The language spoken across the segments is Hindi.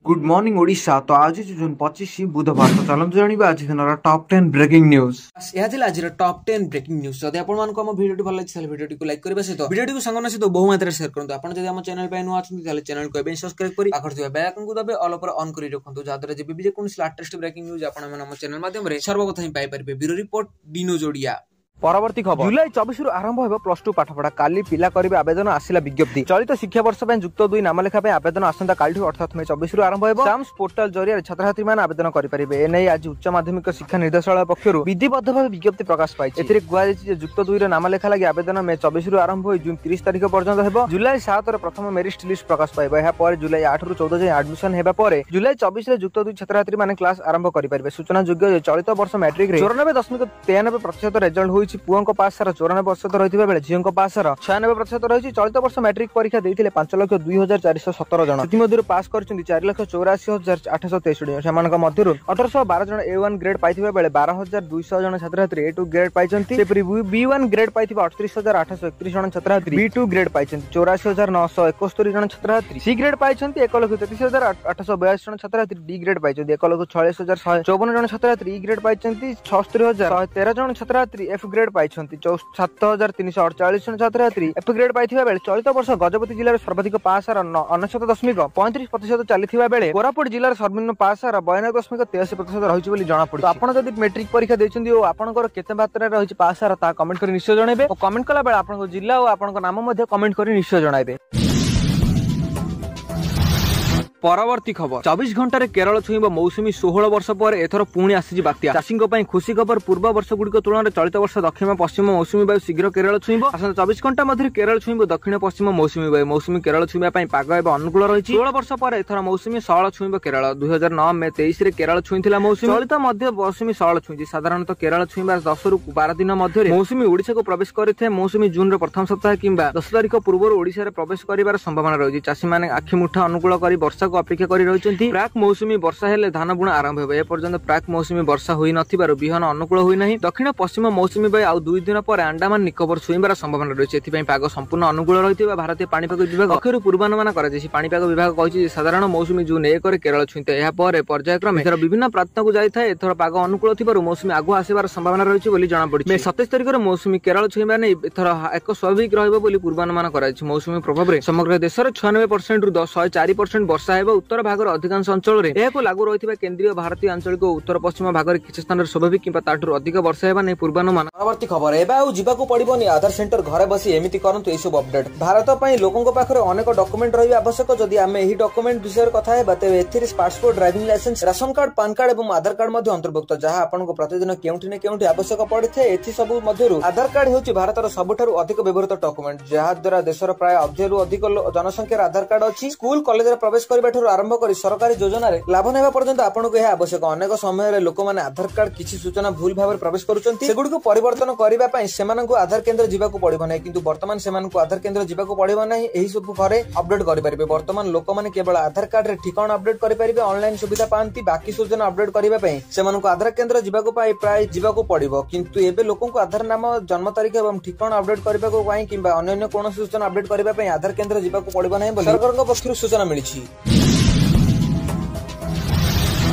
Good morning Odisha. तो आज जून 25 बुधवार। तो चलते जाना आज दिन टॉप 10 ब्रेकिंग न्यूज। यह आज टॉप 10 ब्रेकिंग न्यूज। जब आपको वीडियो भल लगी वीडियो को लाइक करने सहित वीडियो सांगों सहित बहु मात्रा शेयर करूँ। आप चैनल पर नुआ अच्छा चैनल को सब्सक्राइब कर आखिर बेल आइकन को दबे ऑल पर ऑन कर रखुँ जहाँद्वारा जब भी लेटेस्ट ब्रेकिंग न्यूज आप चैनल माध्यम सर्वप्रथम ही पाइपर। ब्यूरो रिपोर्ट डिनो जोड़िया। परवर्ती खबर जुलाई 24 रु आरंभ हो प्लस टू पाठपढ़ा। काली पिला करिबे आवेदन आसिला विज्ञप्ति। चलित शिक्षा वर्ष में युक्त 2 नामलेखा आवेदन आसंता काली अर्थात मे 24 रु आरंभ हो। साम्स पोर्टाल जरिया छात्र छात्री मान आवेदन करि परिबे। एनै आज उच्च माध्यमिक शिक्षा निर्देशालय पक्षरु विधिबद्ध भाव विज्ञप्ति प्रकाश पाइछि। एथिरे गुआ जायछि जे युक्त 2 रे नामलेखा लागि आवेदन मे 24 रु आरंभ हो जून 30 तारिख पर्यंत हेबो। जुलाई 7 रे प्रथम मेरिट लिस्ट प्रकाश पाइबो। एहा पर जुलाई 8 रु 14 जाय एडमिशन हेबा पर जुलाई 24 रे युक्त 2 छात्र छात्री मान क्लास आरंभ करि परिबे। सूचना योग्य जे चलित वर्ष मैट्रिक रे 94.93% रिजल्ट होइछि। पुओंको पास 94% रही बेले झीओं पास 96% रही। चलित वर्ष मैट्रिक परीक्षा देते 5,02,417 जन। मध्य पास कर 4,84,823 जन। से 1812 जन A1 ग्रेड पाई बेले 12,200 जन छात्र छात्री A2 ग्रेड पाई। B1 ग्रेड पाई 38,831 जन छात्र छात्री B2 ग्रेड पाई 84,971 जन छात्र छात्री। सी ग्रेड पाई 1,33,882 जन छात्र छात्री। डी ग्रेड पाई 1,46,154 जन छात्र छात्री। ई ग्रेड पाई 76,113 जन छात्र छात्री। एफ ग्रेड पाई 7,348 जन छात्र छात्री एफ ग्रेड पाई बेले। चलित वर्ष गजपति जिलार सर्वाधिक पास हार 99.35% चली बेले कोरापुट जिलार सर्वनिम्न पास हार 92.83% रही जनापड़ी। तो आपड़ जब मेट्रिक परीक्षा देते और आपंकर केते मात्रा रही पास हार ता कमेंट कर निश्चय जनइबे। और कमेंट कला बेले आपन जिला और आपन नाम कमेंट कर निश्चय जनइबे। परवर्ती खबर 24 घंटे केरल छुईब मौसुमी 16 वर्ष पर एथर पुणी आसी बात्या। चाषी खुशी खबर पूर्व वर्ष गुड़िक तुलन चलित वर्ष दक्षिण पश्चिम मौसुमी वायु शीघ्र केरल छुईब। आसंता 24 घंटा मध्य केरल छुईब दक्षिण पश्चिम मौसुमी वायु। मौसुमी केरल छुईबा पाग एवं अनुकूल रही। 16 वर्ष पर एथर मौसुमी सौल छुईब केरल। 2009 मे 23 रे केरल छुईला मौसुमी। चलित मध्य मौसुमी सौल छुईची। साधारणतः केरल छुईबा 10 रु 12 दिन मध्य मौसुमी ओडिशा को प्रवेश करिथे। मौसुमी जून रे प्रथम सप्ताह किंबा 10 तारिख पूर्व ओडिशा रे प्रवेश करिवार संभावना रही। चाषी माने आखि मुठा अनुकूल करी वर्षा को अपेक्षा करि रही। प्राक मौसुमी वर्षा हेले धान बुणा आरंभ हो। एपर्यंत प्राक मौसुमी वर्षा होई नथिबारु बिहन अनुकूल होई नाही। दक्षिण पश्चिम मौसुमी वायु आउ 2 दिन पर अंडमान निकोबर छुईबार संभावना रही। एथिपई पाग संपूर्ण अनुकूल रहिथिबा भारतीय पाणीपाग विभाग पक्षरु पूर्वानुमान करा जायछि। पाणीपाग विभाग कहिछि साधारण मौसुमी जून 1 रे केरल छुईते। एहा पर पर्यायक्रमे एथर विभिन्न प्रांत को जाय थाए। एथर पाग अनुकूल थिबारु मौसुमी आगु आसीबार संभावना रहिछि बोली जणा पड़िछि। मे 27 तारिख रे मौसुमी केरल छुईबा नै एथर एक स्वाभाविक रहइबो बोली पूर्वानुमान करा जायछि। मौसुमी प्रभाव रे समग्र देश रे 96% रु 104% वर्षा हेबो। उत्तर भाग रे अधिकांश अंचल रे एहाको लागू रहिथिबा केंद्रीय भारतीय आंचलिक उत्तर पश्चिम भाग रे किछ स्थान रे स्वाभाविक किंबा ताठुर अधिक वर्षा हेबा नै पूर्वानुमान। परवर्ती खबर एबा आ जिबाको पड़िबोनी आधार सेंटर घरे बसी एमिति करंतु ए सब अपडेट। भारत पई लोकंक पाखरे अनेक डॉक्यूमेंट रहिबा आवश्यक। जदि आमे एही डॉक्यूमेंट विषय कथा हेबा तेबे एथिरे passport, driving licence, ration card, PAN card एवं आधार कार्ड मध्ये अंतर्भुक्त। जहा आपनको प्रतिदिन केउठी ने केउठी आवश्यक पड़िथे। एथि सब मध्यरु आधार कार्ड हेउची भारतर सबठारु अधिक व्यवहृत डॉक्यूमेंट। जहा द्वारा देशर प्राय अधेरु अधिक जनसंख्या आधार कार्ड अछि। स्कूल कॉलेज रे प्रवेश करबाठु आरंभ करी सरकारी योजना रे लाभ नेबा पर्यंत आपनको यह आवश्यक। अनेक समय लोक माने आधार कार्ड किसी सूचना भूल भाव प्रवेश करुचंती। सेगुडी को परिवर्तन करिबा पई सेमानंकु आधार केंद्र जिबाकू पड़िबो नै। किंतु वर्तमान सेमानंकु आधार केंद्र जिबाकू पड़िबो नै। एही सब घरे अपडेट करि परिबे। वर्तमान लोक माने केवल आधार कार्ड रे ठिकाना अपडेट करि परिबे। ऑनलाइन सुविधा पांती। बाकी सूचना अपडेट करिबा पई सेमानंकु आधार केंद्र जिबाकू पई प्राय जिबाकू पड़िबो। किंतु एबे लोकंकु आधार नाम, जन्म तारीख एवं ठिकाना अपडेट करिबाकू पई किंबा अन्य कोनोसी सूचना अपडेट करिबा पई आधार केंद्र जिबाकू पड़िबो नै बोली सरकारक पक्षरु सूचना मिलिछि।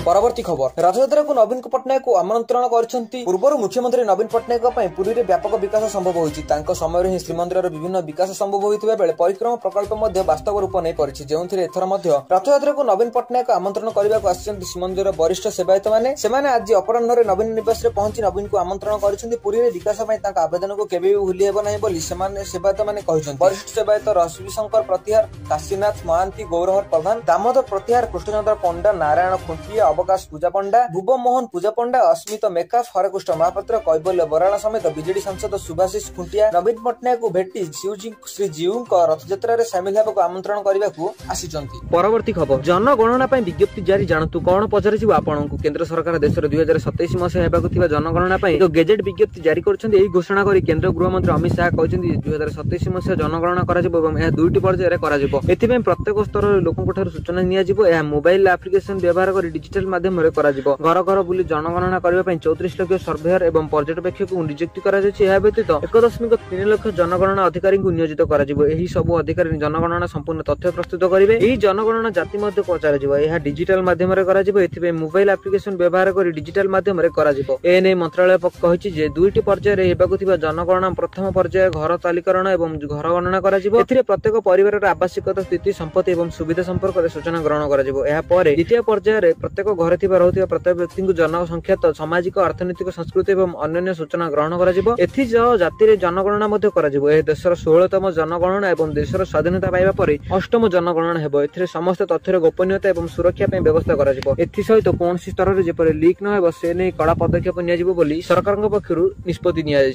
परवर्ती खबर रथयात्रा को नवीन पट्टनायक को आमंत्रण करछंती। पूर्व मुख्यमंत्री नवीन पट्टनायक पुरी रे व्यापक विकास संभव होइछि। तांको समय रे श्रीमंदिर विभिन्न विकास संभव होइथिबा बेले परिक्रमा प्रकल्प मध्ये वास्तव रूप नै परिछि। जेउथिरे एथर मध्ये रथयात्रा को नवीन पट्टनायक आमंत्रण करबा को आछंती श्रीमंदिर वरिष्ठ सेवायत माने। सेमाने आज अपराह्न रे नवीन निवास रे पहुंची नवीन को आमंत्रण करछंती। पुरी रे विकास पई तांका आवेदन को केबे भूली हेबो नै बोली सेमाने सेवायत माने कहछंती। वरिष्ठ सेवायत रश्मि शंकर प्रतिहार, काशीनाथ महांती, गौरहर प्रधान, दामोदर प्रतिहार, कृष्णचंद्र पंडा, नारायण खुंटिया, अवकाश पूजा पंडा, भुव मोहन पूजा पंडा, अस्मित मेकाफ, हरकृष्ण महापात्र, कैबल्य बराला समेत बीजेडी सांसद सुभाषिष खुंटिया नवीन पट्टनायक को भेटी श्रीजीऊ रथयात्रा रे शामिल हेबाक आमंत्रण करबाकू आसीचंती। परवर्ती खबर जनगणना पई विज्ञप्ति जारी। जानतु कोन पचरिछि आपनकु। केंद्र सरकार देश रे 2027 मसिया हेबाकू थिबा जनगणना पई एक गेजेट विज्ञप्ति जारी करछन्ती। एही घोषणा करी केंद्र गृह मंत्री अमित शाह कहछन्ती 2027 मसिया जनगणना करा जिवो एवं एहा दुईटी पर्याय रे करा जिवो। एथिबे प्रत्येक स्तर रे लोकंक ठाରୁ सूचना निया जिवो। एहा मोबाइल एप्लीकेशन व्यवहार करी डिजिटल डिजिटल माध्यम रे करा जिवो। घर घर बुली जनगणना करबा पई 34 लाख सर्वेयर एवं पर्यवेक्षक नियुक्ति करा जायछि। एहा व्यतीत 1.3 लाख जनगणना अधिकारी को नियोजित करा जिवो। एही सब अधिकारी जनगणना संपूर्ण तथ्य प्रस्तुत करिवे। एही जनगणना जाति मध्ये पचारा जिवो। एहा डिजिटल माध्यम रे करा जिवो। एथिबे मोबाइल एप्लिकेशन व्यवहार करी डिजिटल माध्यम रे करा जिवो। एने मंत्रालय कहिछि जे दुईटी पर्याय रे हेबाकु थिबा जनगणना प्रथम पर्याय घर तालिकरण एवं घर गणना करा जिवो। एथिरे प्रत्येक परिवार रे आवश्यकता स्थिति संपत्ति एवं सुविधा संपर्क रे सूचना ग्रहण करा जिवो। एहा परे द्वितीय पर्याय रे प्रत्येक घर थिबा रहउथिबा प्रत्येक व्यक्ति को जनसंख्या तो सामाजिक अर्थनैतिक संस्कृति एवं अन्य सूचना ग्रहण करा जिवो। एथि जाति रे जनगणना मध्ये करा जिवो। ए देशर 16तम जनगणना एवं देशर स्वाधीनता पाइबा परे 8तम जनगणना हेबो। एथिरे समस्त तथ्यर गोपनीयता एवं सुरक्षा पे व्यवस्था करा जिवो। एथि सहित कोनसी स्तर रे जेपरे लीक न हेबो से नै कड़ा पदक्षेप निया जिवो बोली सरकारक पक्षरु निष्पत्ति निया जाय।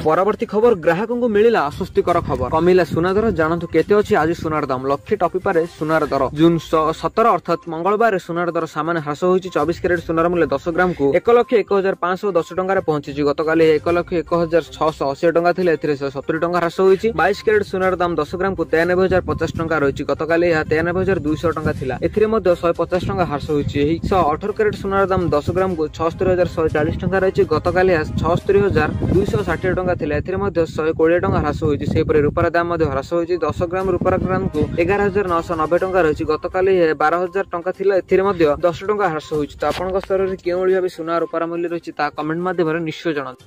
परवर्ती खबर ग्राहकों को मिलिला आश्वस्तिकर खबर। कमिला सुना दर जानतु केते अछि आज सुनार दाम लक्षे टपी पारे सुनार दर। जून 17 अर्थात मंगलवार सुनार दर सामान्य ह्रास होइछि। 24 कैरेट सुनार मूल्य 10 ग्राम को 1,01,510 टଙ୍କା रे पहुंचिछि। गतकाली 1,01,680 टଙ୍କା थिले एथिरे 70 टଙ୍କା ह्रास होइछि। 22 कैरेट सुनार दाम 10 ग्राम को 93,050 टଙ୍କା रहिछि। गतकाली यह 93,200 टଙ୍କା थिला एथिरे मध्ये 150 टଙ୍କା ह्रास होइछि। एही 18 कैरेट सुनार दाम 10 ग्राम को 76,140 टଙ୍କା रहिछि। गतकाली 76,260 टଙ୍କା थिला एथिरे मध्ये 120 टଙ୍କା ह्रास होइछि। सेहि परे रूपार दाम मध्ये ह्रास होइछि। 10 ग्राम रूपार ग्राम को 11,990 टଙ୍କା रहिछि। गतकाली 12,000 टଙ୍କା थिला एथिरे मध्ये 10 टଙ୍କା ह्रास होइछि। त आपनक स्तर रे केउ भली भाबे सुना रूपार मूल्य रहिछि ता कमेंट माध्यम रे निश्चय जणाନ୍ତୁ।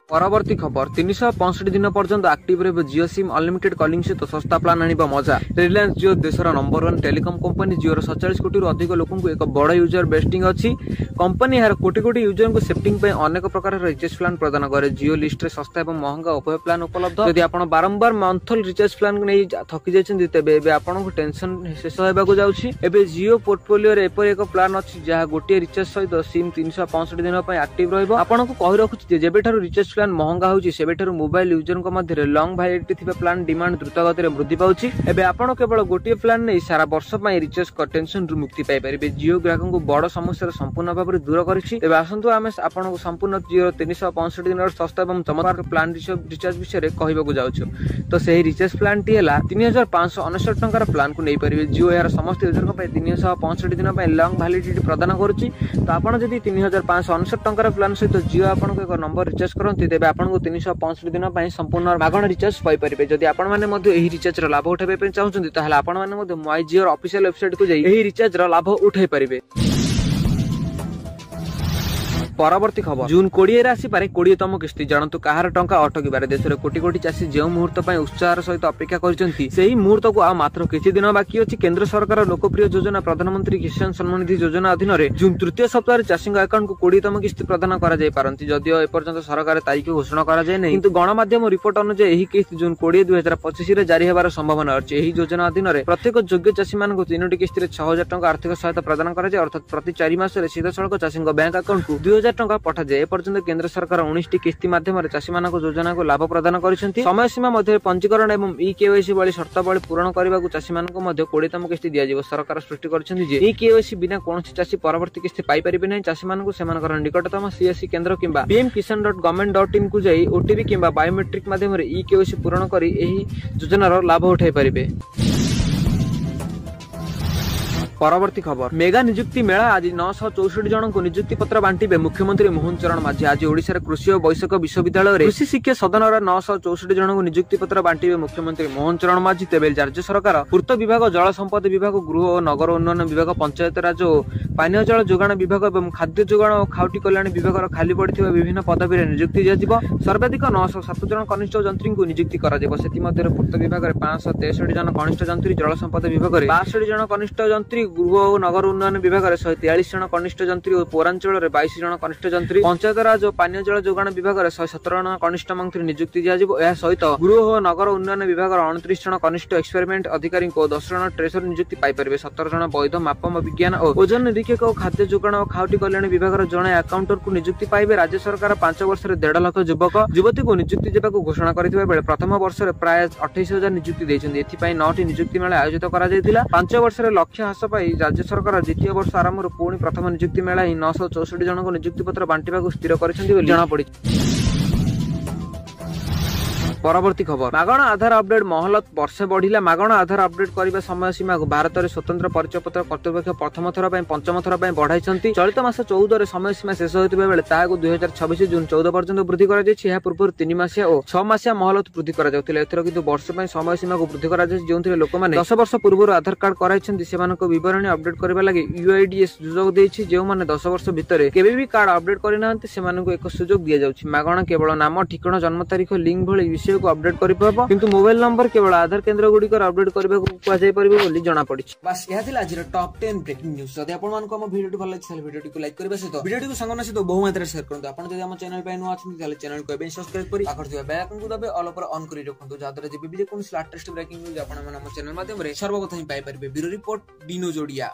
परवर्ती खबर 365 दिन पर्यंत एक्टिव रहिबो जियो सिम अनलिमिटेड कॉलिंग सहित सस्ता प्लान आनिबा मजा। रिलायंस जियो देशर नंबर 1 टेलीकॉम कंपनी। जियो 47 कोटी रु अधिक लोकन को एक बड़ यूजर बेस्टिंग अछि। कंपनी हर कोटी कोटी यूजर को सेफ्टिंग पे अनेक प्रकार रिचार्ज प्लान प्रदान करे। जियो लिस्ट रे सस्ता एवं महंगा उभय प्लान उपलब्ध। यदि आपण बारंबार मंथल रिचार्ज प्लान को नै थकी जायछन तेबे एबे आपण को टेंशन शेष हेबा को जाउछि। एबे जियो पोर्टफोलियो रे एपर एक प्लान अछि जहा गोटे रिचार्ज सहित सिम 365 दिन पय एक्टिव रहइबो। आपण को कहि रखुछि जे जेबे थारु रिचार्ज प्लान महंगा होउछि सेबेठारु मोबाइल यूजर को मध्य लॉन्ग वैलिडिटी थिबा प्लान डिमांड द्रुत गति रे वृद्धि पाउछि। एबे आपण केवल गोटे प्लान नै सारा वर्ष पय रिचार्ज कर टेंशन रु मुक्ति पाइ परिबे। जियो ग्राहकों को बड़ समस्या संपूर्ण भाव में दूर करिछि। एबे आसंतु आमे आपण को संपूर्ण जियो 365 दिन सस्ता एवं चमत्कार प्लान रिचार्ज विषय रे कहबा को जाउछु। तो सेही रिचार्ज प्लान टी हला 3,559 टंकार प्लान को नै परिबे। जियो यार समस्त यूजर को पय 365 दिन पय लॉन्ग वैलिडिटी प्रदान करूछि। तो आपण जदि 3,559 टंकार प्लान सहित जियो आपण को एक नंबर रिचार्ज करंती तेबे आपण को 365 दिन पय संपूर्ण मागण रिचार्ज पाइ परिबे। जदि आपण माने मध्ये एही रिचार्ज रो लाभ उठाबे पे चाहुछन्ती ताहाले आपण माने मध्ये माय जियो ऑफिशियल वेबसाइट को जाई एही रिचार्ज रो लाभ उठाई परिबे। परवर्ती खबर जून 20 रे आसी पारे 20तम किस्ती जानतु कहार टंका अटकिबारे। देशर कोटी कोटी चासी जे मुहूर्त पय उत्साहर सहित अपेक्षा करछन्ती सेही मुहूर्त को आ मात्र किछि दिन बाकी अछि। केंद्र सरकार लोकप्रिय योजना प्रधानमंत्री किसान सम्मान निधि योजना अधीन रे जून तृतीय सप्ताह रे चासी अकाउंट को 20तम किस्ती प्रदान करा जाय पारंती। जदियो ए पर्यंत सरकार तारीख घोषणा करा जाय नै किंतु गणमाध्यम रिपोर्ट अनुसार एही किस्ती जून 20 2025 रे जारी हेबार संभावना अछि। एही योजना अधीन रे प्रत्येक योग्य चासी मान को 3टी किस्ती रे 6,000 टंका आर्थिक सहायता प्रदान करा जाय। अर्थात प्रति 4 मास रे सीधा सड़क चासी बैंक अकाउंट को 2,000 टंका पठा जाय। पर्यंत केंद्र सरकार 19टी किस्ती माध्यम चाषी मान योजना को लाभ प्रदान करिसेंती। समय सीमा मध्य पंजीकरण एवं ई-केवाईसी वाली शर्तावली पूरण करने को चाषी मान 20तम किस्ती दिया जिवो। सरकार सृष्टि करिसेंती जे ई-केवाईसी बिना कोनोसी चाषी परवर्ती किस्ती पाई परिबे नै। चाषी मान सेमानकर निकटतम सीएससी केंद्र किंबा pmkisan.government.in को जाई ओटीपी किंबा बायोमेट्रिक माध्यम रे ई-केवाईसी पूरण करी एही योजनार लाभ उठाई परिबे। परवर्ती खबर मेगा नियुक्ति मेला आज 964 जन को नियुक्ति पत्र बांटिबे मुख्यमंत्री मोहन चरण माझी। आज ओडिशा कृषि और वैषयिक विश्वविद्यालय रे कृषि शिक्षा सदन 964 जन को नियुक्ति पत्र बांटिबे मुख्यमंत्री मोहन चरण माझी। तेबे राज्य सरकार पूर्त विभाग जल संपद विभाग गृह और नगर उन्नयन विभाग पंचायत राज और पानीय जल जोगाण विभाग और खाद्य जोगाण और खाउटी कल्याण विभाग खाली पड़िथिबा विभिन्न पदवी रे नियुक्ति दियाजिबो। सर्वाधिक 907 जन कनिष्ठ जंत्री को नियुक्ति करा जिवो। सेति मध्ये पूर्त विभाग रे 563 जन कनिष्ठ जंत्री, जल संपद विभाग रे 62 जन कनिष्ठ जंत्री, गृह और नगर उन्नयन विभाग रे 143 जन कनिष्ठ जंत्री और पौरांचल रे 22 जन कनिष्ठ जंत्री, पंचायत राज और पानीय जल जोगाण विभाग रे 117 जन कनिष्ठ मंत्री नियुक्ति दियाजिबो। एहा सहित गृह और नगर उन्नयन विभाग रे 29 जन कनिष्ठ एक्सपेरिमेंट अधिकारी को 10 जन ट्रेसर नियुक्ति पाई परिबे। 17 जन वैध मापम विज्ञान और ओजन निरीक्षक और खाद्य जोगाण और खाउटी कल्याण विभाग रे जने अकाउंटर को नियुक्ति पाइबे। राज्य सरकार 5 वर्ष रे 1.5 लाख युवक युवती को नियुक्ति देबाको घोषणा करथिबा बेले प्रथम वर्ष रे प्राय 28,000 नियुक्ति दैछन्ती। एथि पई 9टी नियुक्ति मेला आयोजित करा जायतिला। 5 वर्ष रे लक्ष्य हास पाई राज्य सरकार द्वितीय वर्ष आरंभ पुणी प्रथम नियुक्ति मेला ही 964 जन को नियुक्ति पत्र बांटिबाको स्थिर करिसेंती बोली जणा पड़ी। परवर्ती खबर मागणा आधार अपडेट महलत वर्षे बढ़िला मागणा आधार अपडेट करने समय सीमा को भारत में स्वतंत्र परिचय पत्र कर्तृपक्ष प्रथम थर पंचम थर बढ़ाई चलित मास 14 समय सीमा शेष होता बेले ताकू 2026 जून 14 पर्यंत वृद्धि कर पूर्व 3 मासिया और 6 मासिया महलत वृद्धि कर वर्ष समय सीमा को वृद्धि कर जो लोक मैंने 10 वर्ष पूर्व आधार कार्ड कराई विवरणी अपडेट करने लगे यूआईडीएस सुजोग देछि जो माने 10 वर्ष भितर केबे भी कार्ड अपडेट करना एक सुजोग दि जाउछि मागणा केवल नाम ठिकाना जन्म तारीख लिंक भली विषय को अपडेट करि परबो किंतु मोबाइल नंबर केवल आधार केंद्र गुडी को अपडेट करबा को कुआ जाय परबो बोली जणा पड़िछि। बस यह थिला आज टॉप 10 ब्रेकिंग न्यूज जदि आपन मान को हम वीडियो भल लागछि वीडियो को लाइक करबा सहित वीडियो को संगना सहित बहु मात्रा शेयर करंतु आपन जदि हम चैनल पे नुआ अछन ताले चैनल को बे सब्सक्राइब करी आखर दिबा बेल आइकन को दबे ऑल पर ऑन करी रखंतु जादरे जे भी कोन लेटेस्ट ब्रेकिंग न्यूज आपन मन हम चैनल माध्यम रे सर्वप्रथम पाई परबे ब्यूरो रिपोर्ट डिनो जोडिया।